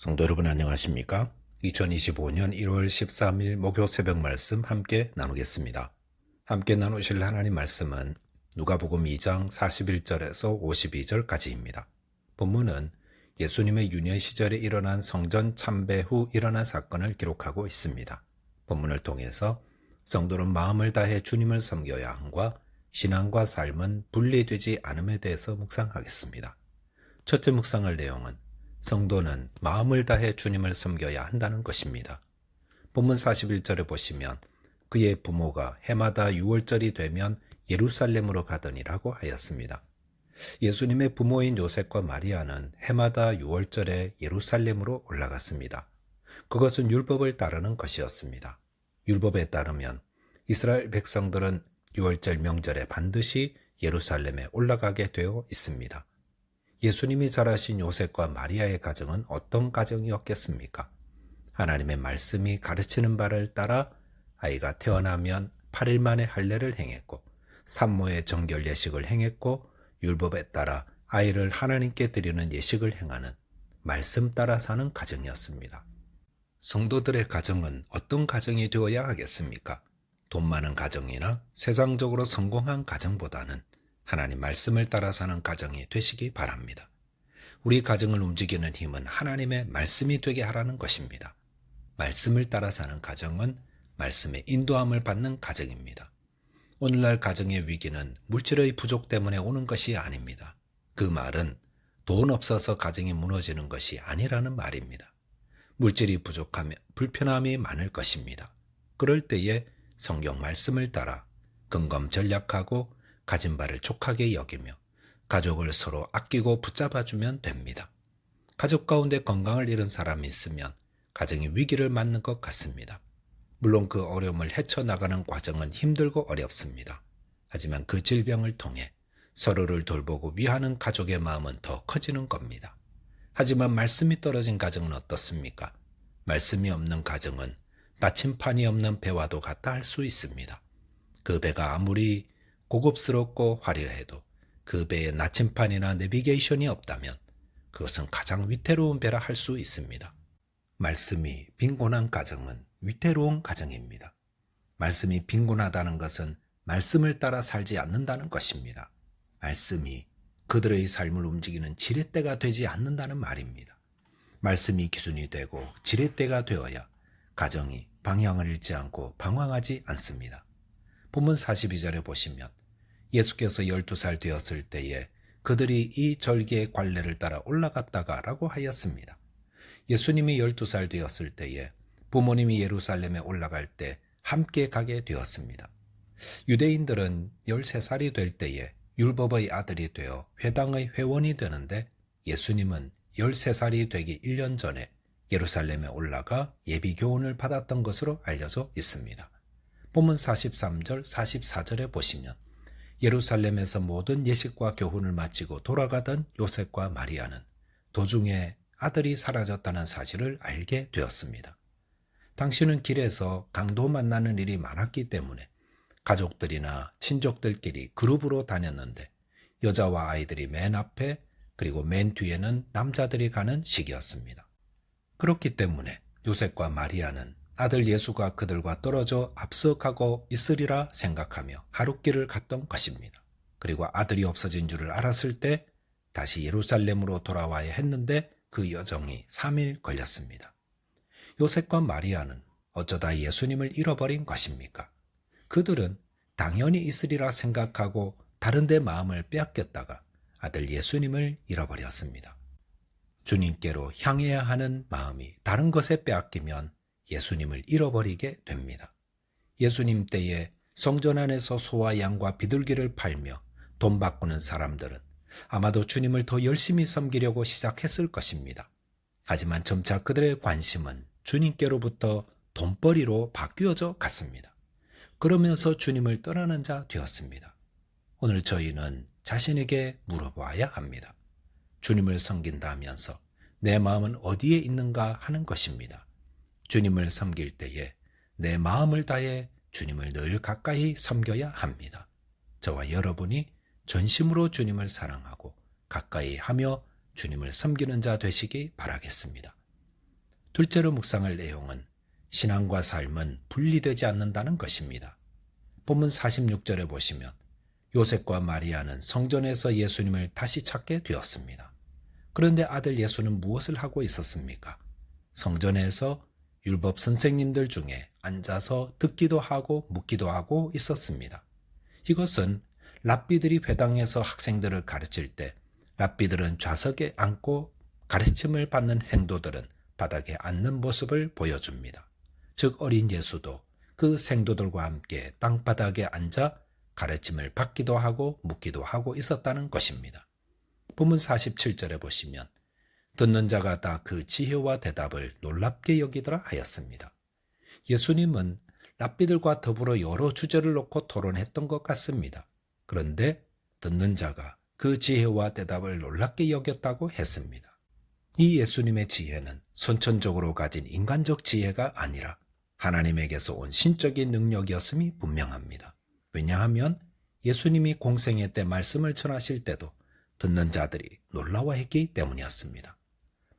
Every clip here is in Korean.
성도 여러분 안녕하십니까? 2025년 1월 13일 목요 새벽 말씀 함께 나누겠습니다. 함께 나누실 하나님 말씀은 누가복음 2장 41절에서 52절까지입니다. 본문은 예수님의 유년 시절에 일어난 성전 참배 후 일어난 사건을 기록하고 있습니다. 본문을 통해서 성도는 마음을 다해 주님을 섬겨야 함과 신앙과 삶은 분리되지 않음에 대해서 묵상하겠습니다. 첫째 묵상할 내용은 성도는 마음을 다해 주님을 섬겨야 한다는 것입니다. 본문 41절에 보시면 그의 부모가 해마다 6월절이 되면 예루살렘으로 가더니라고 하였습니다. 예수님의 부모인 요셉과 마리아는 해마다 6월절에 예루살렘으로 올라갔습니다. 그것은 율법을 따르는 것이었습니다. 율법에 따르면 이스라엘 백성들은 6월절 명절에 반드시 예루살렘에 올라가게 되어 있습니다. 예수님이 자라신 요셉과 마리아의 가정은 어떤 가정이었겠습니까? 하나님의 말씀이 가르치는 바를 따라 아이가 태어나면 8일 만에 할례를 행했고 산모의 정결 예식을 행했고 율법에 따라 아이를 하나님께 드리는 예식을 행하는 말씀 따라 사는 가정이었습니다. 성도들의 가정은 어떤 가정이 되어야 하겠습니까? 돈 많은 가정이나 세상적으로 성공한 가정보다는 하나님 말씀을 따라 사는 가정이 되시기 바랍니다. 우리 가정을 움직이는 힘은 하나님의 말씀이 되게 하라는 것입니다. 말씀을 따라 사는 가정은 말씀의 인도함을 받는 가정입니다. 오늘날 가정의 위기는 물질의 부족 때문에 오는 것이 아닙니다. 그 말은 돈 없어서 가정이 무너지는 것이 아니라는 말입니다. 물질이 부족하면 불편함이 많을 것입니다. 그럴 때에 성경 말씀을 따라 근검전략하고 가진 바를 족하게 여기며 가족을 서로 아끼고 붙잡아주면 됩니다. 가족 가운데 건강을 잃은 사람이 있으면 가정이 위기를 맞는 것 같습니다. 물론 그 어려움을 헤쳐나가는 과정은 힘들고 어렵습니다. 하지만 그 질병을 통해 서로를 돌보고 위하는 가족의 마음은 더 커지는 겁니다. 하지만 말씀이 떨어진 가정은 어떻습니까? 말씀이 없는 가정은 나침판이 없는 배와도 같다 할 수 있습니다. 그 배가 아무리 고급스럽고 화려해도 그 배에 나침판이나 내비게이션이 없다면 그것은 가장 위태로운 배라 할 수 있습니다. 말씀이 빈곤한 가정은 위태로운 가정입니다. 말씀이 빈곤하다는 것은 말씀을 따라 살지 않는다는 것입니다. 말씀이 그들의 삶을 움직이는 지렛대가 되지 않는다는 말입니다. 말씀이 기준이 되고 지렛대가 되어야 가정이 방향을 잃지 않고 방황하지 않습니다. 본문 42절에 보시면 예수께서 12살 되었을 때에 그들이 이 절기의 관례를 따라 올라갔다가 라고 하였습니다. 예수님이 12살 되었을 때에 부모님이 예루살렘에 올라갈 때 함께 가게 되었습니다. 유대인들은 13살이 될 때에 율법의 아들이 되어 회당의 회원이 되는데 예수님은 13살이 되기 1년 전에 예루살렘에 올라가 예비 교훈을 받았던 것으로 알려져 있습니다. 본문 43절, 44절에 보시면 예루살렘에서 모든 예식과 교훈을 마치고 돌아가던 요셉과 마리아는 도중에 아들이 사라졌다는 사실을 알게 되었습니다. 당시는 길에서 강도 만나는 일이 많았기 때문에 가족들이나 친족들끼리 그룹으로 다녔는데 여자와 아이들이 맨 앞에 그리고 맨 뒤에는 남자들이 가는 시기였습니다. 그렇기 때문에 요셉과 마리아는 아들 예수가 그들과 떨어져 앞서가고 있으리라 생각하며 하룻길을 갔던 것입니다. 그리고 아들이 없어진 줄을 알았을 때 다시 예루살렘으로 돌아와야 했는데 그 여정이 3일 걸렸습니다. 요셉과 마리아는 어쩌다 예수님을 잃어버린 것입니까? 그들은 당연히 있으리라 생각하고 다른 데 마음을 빼앗겼다가 아들 예수님을 잃어버렸습니다. 주님께로 향해야 하는 마음이 다른 것에 빼앗기면 예수님을 잃어버리게 됩니다. 예수님 때에 성전 안에서 소와 양과 비둘기를 팔며 돈 바꾸는 사람들은 아마도 주님을 더 열심히 섬기려고 시작했을 것입니다. 하지만 점차 그들의 관심은 주님께로부터 돈벌이로 바뀌어져 갔습니다. 그러면서 주님을 떠나는 자 되었습니다. 오늘 저희는 자신에게 물어봐야 합니다. 주님을 섬긴다 하면서 내 마음은 어디에 있는가 하는 것입니다. 주님을 섬길 때에 내 마음을 다해 주님을 늘 가까이 섬겨야 합니다. 저와 여러분이 전심으로 주님을 사랑하고 가까이 하며 주님을 섬기는 자 되시기 바라겠습니다. 둘째로 묵상할 내용은 신앙과 삶은 분리되지 않는다는 것입니다. 본문 46절에 보시면 요셉과 마리아는 성전에서 예수님을 다시 찾게 되었습니다. 그런데 아들 예수는 무엇을 하고 있었습니까? 성전에서 율법 선생님들 중에 앉아서 듣기도 하고 묻기도 하고 있었습니다. 이것은 랍비들이 회당에서 학생들을 가르칠 때 랍비들은 좌석에 앉고 가르침을 받는 생도들은 바닥에 앉는 모습을 보여줍니다. 즉 어린 예수도 그 생도들과 함께 땅바닥에 앉아 가르침을 받기도 하고 묻기도 하고 있었다는 것입니다. 본문 47절에 보시면 듣는 자가 다 그 지혜와 대답을 놀랍게 여기더라 하였습니다. 예수님은 랍비들과 더불어 여러 주제를 놓고 토론했던 것 같습니다. 그런데 듣는 자가 그 지혜와 대답을 놀랍게 여겼다고 했습니다. 이 예수님의 지혜는 선천적으로 가진 인간적 지혜가 아니라 하나님에게서 온 신적인 능력이었음이 분명합니다. 왜냐하면 예수님이 공생애 때 말씀을 전하실 때도 듣는 자들이 놀라워했기 때문이었습니다.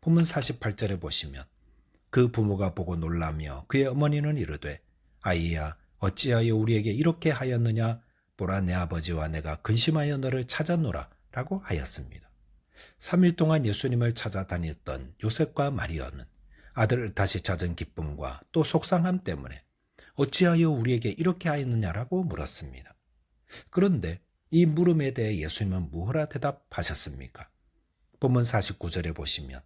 본문 48절에 보시면 그 부모가 보고 놀라며 그의 어머니는 이르되 아이야 어찌하여 우리에게 이렇게 하였느냐 보라 내 아버지와 내가 근심하여 너를 찾았노라 라고 하였습니다. 3일 동안 예수님을 찾아다녔던 요셉과 마리아는 아들을 다시 찾은 기쁨과 또 속상함 때문에 어찌하여 우리에게 이렇게 하였느냐라고 물었습니다. 그런데 이 물음에 대해 예수님은 무엇라 대답하셨습니까? 본문 49절에 보시면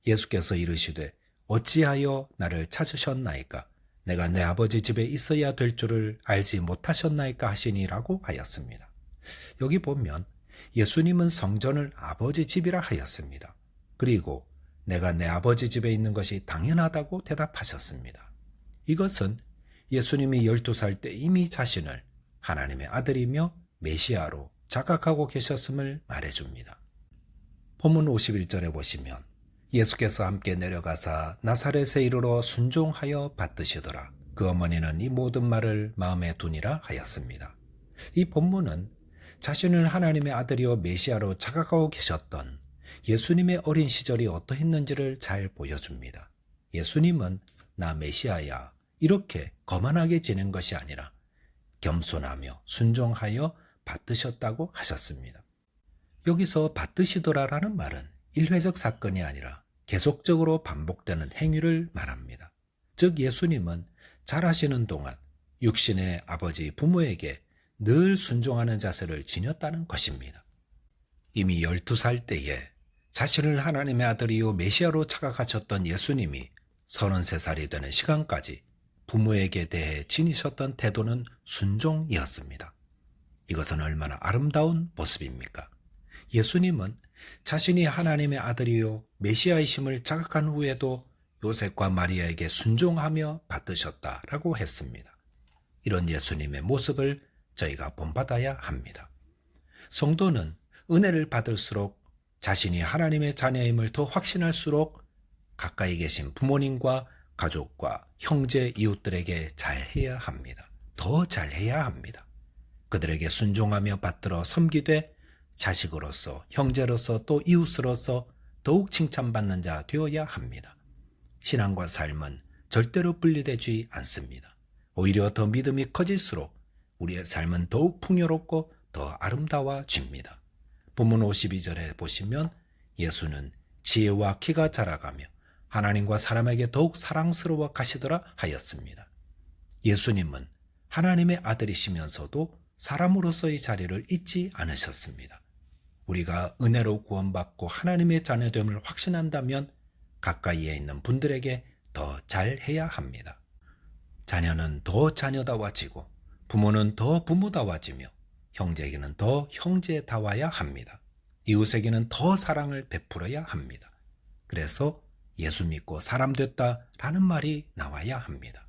예수께서 이르시되 어찌하여 나를 찾으셨나이까? 내가 내 아버지 집에 있어야 될 줄을 알지 못하셨나이까 하시니라고 하였습니다. 여기 보면 예수님은 성전을 아버지 집이라 하였습니다. 그리고 내가 내 아버지 집에 있는 것이 당연하다고 대답하셨습니다. 이것은 예수님이 12살 때 이미 자신을 하나님의 아들이며 메시아로 자각하고 계셨음을 말해줍니다. 본문 51절에 보시면 예수께서 함께 내려가사 나사렛에 이르러 순종하여 받드시더라. 그 어머니는 이 모든 말을 마음에 두니라 하였습니다. 이 본문은 자신을 하나님의 아들이요 메시아로 자각하고 계셨던 예수님의 어린 시절이 어떠했는지를 잘 보여줍니다. 예수님은 나 메시아야 이렇게 거만하게 지낸 것이 아니라 겸손하며 순종하여 받드셨다고 하셨습니다. 여기서 받드시더라라는 말은 일회적 사건이 아니라 계속적으로 반복되는 행위를 말합니다. 즉 예수님은 자라시는 동안 육신의 아버지 부모에게 늘 순종하는 자세를 지녔다는 것입니다. 이미 12살 때에 자신을 하나님의 아들이요 메시아로 착각하셨던 예수님이 33살이 되는 시간까지 부모에게 대해 지니셨던 태도는 순종이었습니다. 이것은 얼마나 아름다운 모습입니까? 예수님은 자신이 하나님의 아들이요 메시아이심을 자각한 후에도 요셉과 마리아에게 순종하며 받으셨다라고 했습니다. 이런 예수님의 모습을 저희가 본받아야 합니다. 성도는 은혜를 받을수록 자신이 하나님의 자녀임을 더 확신할수록 가까이 계신 부모님과 가족과 형제, 이웃들에게 잘해야 합니다. 더 잘해야 합니다. 그들에게 순종하며 받들어 섬기되 자식으로서, 형제로서 또 이웃으로서 더욱 칭찬받는 자 되어야 합니다. 신앙과 삶은 절대로 분리되지 않습니다. 오히려 더 믿음이 커질수록 우리의 삶은 더욱 풍요롭고 더 아름다워집니다. 본문 52절에 보시면 예수는 지혜와 키가 자라가며 하나님과 사람에게 더욱 사랑스러워 가시더라 하였습니다. 예수님은 하나님의 아들이시면서도 사람으로서의 자리를 잊지 않으셨습니다. 우리가 은혜로 구원받고 하나님의 자녀됨을 확신한다면 가까이에 있는 분들에게 더 잘해야 합니다. 자녀는 더 자녀다워지고 부모는 더 부모다워지며 형제에게는 더 형제다워야 합니다. 이웃에게는 더 사랑을 베풀어야 합니다. 그래서 예수 믿고 사람 됐다라는 말이 나와야 합니다.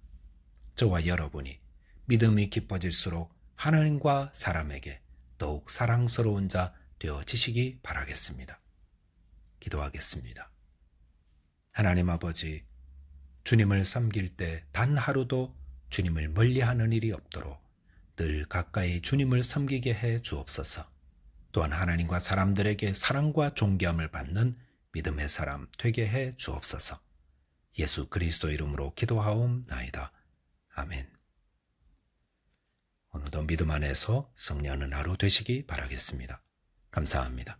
저와 여러분이 믿음이 깊어질수록 하나님과 사람에게 더욱 사랑스러운 자 되어지시기 바라겠습니다. 기도하겠습니다. 하나님 아버지, 주님을 섬길 때 단 하루도 주님을 멀리하는 일이 없도록 늘 가까이 주님을 섬기게 해 주옵소서. 또한 하나님과 사람들에게 사랑과 존경을 받는 믿음의 사람 되게 해 주옵소서. 예수 그리스도 이름으로 기도하옵나이다. 아멘. 오늘도 믿음 안에서 승리하는 하루 되시기 바라겠습니다. 감사합니다.